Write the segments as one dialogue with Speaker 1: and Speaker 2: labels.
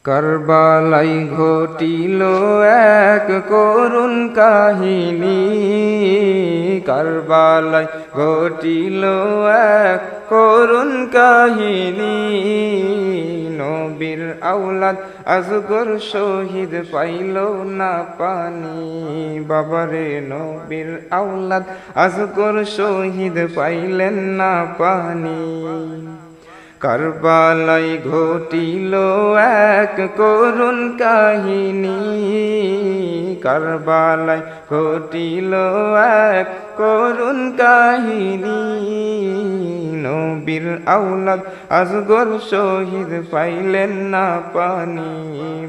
Speaker 1: কারবালায় ঘটিল এক করুণ কাহিনী, কারবালায় ঘটিল এক করুণ কাহিনী। নবীর আওলাদ আজগর শহীদ পাইল না পানি, বাবারে নবীর আওলাদ আজগর শহীদ পাইলেন না পানি। কারবালায় ঘটিল এক করুণ কাহিনী, কারবালায় ঘটিল এক করুণ কাহিনী। নবীর আওলাদ আজগর শহীদ পাইলেন না পানি,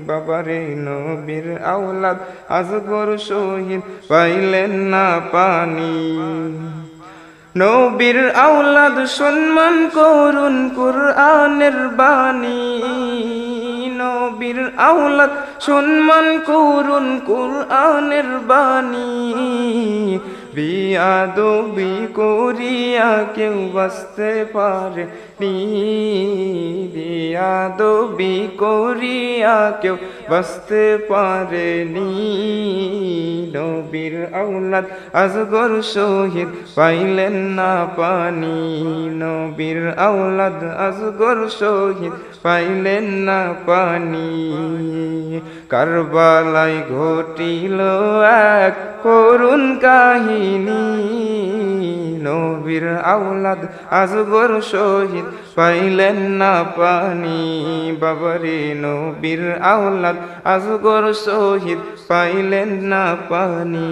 Speaker 1: বাবারে নবীর আওলাদ আজগর শহীদ পাইলেন না পানি। নবীর আওলাদ সম্মান করুন কুরআনের বাণী, নবীর আওলাদ সম্মান করুন কুরআনের বাণী। বিয়াদবি করিয়া কেউ বাঁচতে পারে নি, বিয়াদবি করিয়া কেউ বাঁচতে পারে নি। নবীর আওলাদ আজগর শহীদ পাইলেন না পানি, নবীর আওলাদ আজগর শহীদ পাইলেন না পানি। কারবালায় ঘটিল এক করুণ কাহিনী, নবীর আওলাদ আজগর শহীদ পাইলেন না পানি, বাবারে নবীর আওলাদ আজগর শহীদ পাইলেন না পানি।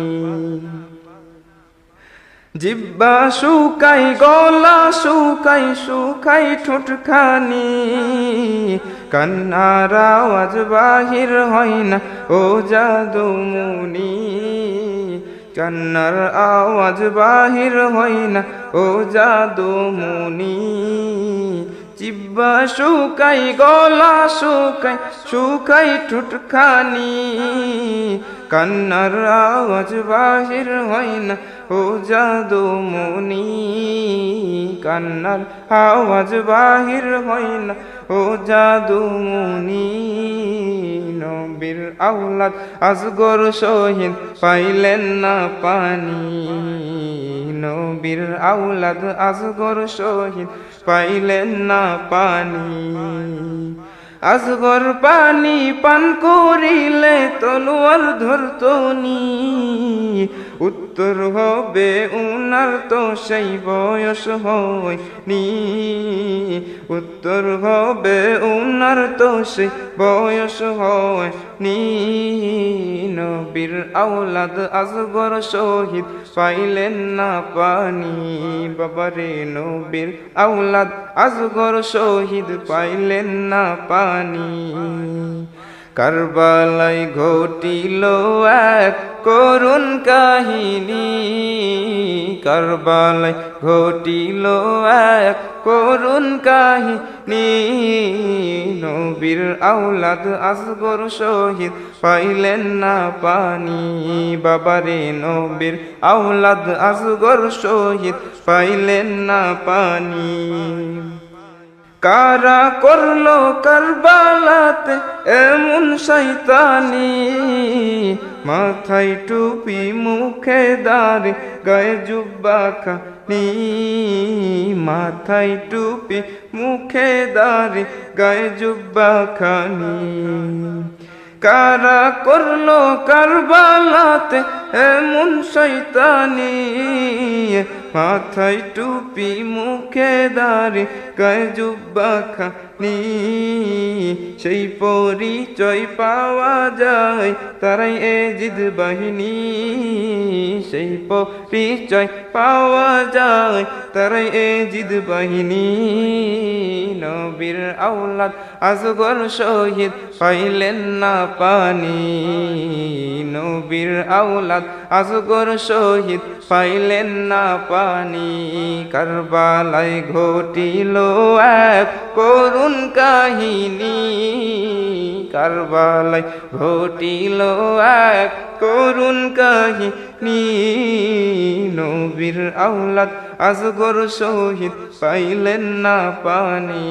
Speaker 1: জিব্বা শুকাই গলা শুকাই শুকাই ঠোঁটখানি, কান্নার আওয়াজ বাহির হয় না ও জাদুমণি, কান্নার আওয়াজ বাহির হয় না ও জাদুমণি। জিব্বা শুকাই গলা শুকাই শুকাই ঠোঁটখানি, কান্নার আওয়াজ বাহির হয় না ও জাদুমণি, কান্নার আওয়াজ বাহির হয় না ও জাদুমণি। নবীর আওলাদ আজগর শহীদ পাইলেন না পানি, নবীর আওলাদ আজগর শহীদ পাইলেন না পানি। আজগর পানি পান করিলে তলোয়ার ধরতো নি, উত্তর হবে উনার তো সেই বয়স হয়নি, উত্তর হবে উনার তো সেই বয়স হয়নি। নবীর আওলাদ আজগর শহীদ পাইলেন না পানি, বাবারে নবীর আওলাদ আজগর শহীদ পাইলেন না পানি। কারবালায় ঘটিল এক করুণ কাহিনী, কারবালায় ঘটিল এক করুণ কাহিনী। নবীর আওলাদ আজগর শহীদ পাইলেন না পানি, বাবারে নবীর আওলাদ আজগর শহীদ পাইলেন না পানি। কারা করলো কারবালাতে এমন শয়তানি, মাথায় টুপি মুখে দাড়ি গায়ে জুব্বা খানি, মাথায় টুপি মুখে দাড়ি গায়ে জুব্বা খানি। কারা করলো কারবালাতে এমন শয়তানি, মাথায় টুপি মুখে দাড়ি গায়ে জুব্বা খানি। সেই পরিচয় পাওয়া যায় তারাই এজিদ বাহিনী, সেই পরিচয় পাওয়া যায় তারাই এজিদ বাহিনী। নবীর আওলাদ আজগর শহীদ পাইলেন না পানি, নবীর আওলাদ আজগর শহীদ পাইলেন না পানি। কারবালায় ঘটিল এক করুণ কাহিনী, কারবালায় ঘটিল এক করুণ কাহিনী নবীর আওলাদ আজগর শহীদ পাইলেন না পানি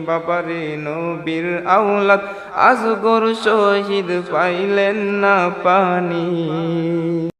Speaker 1: বাবারে নবীর আওলাদ আজগর শহীদ পাইলেন না পানি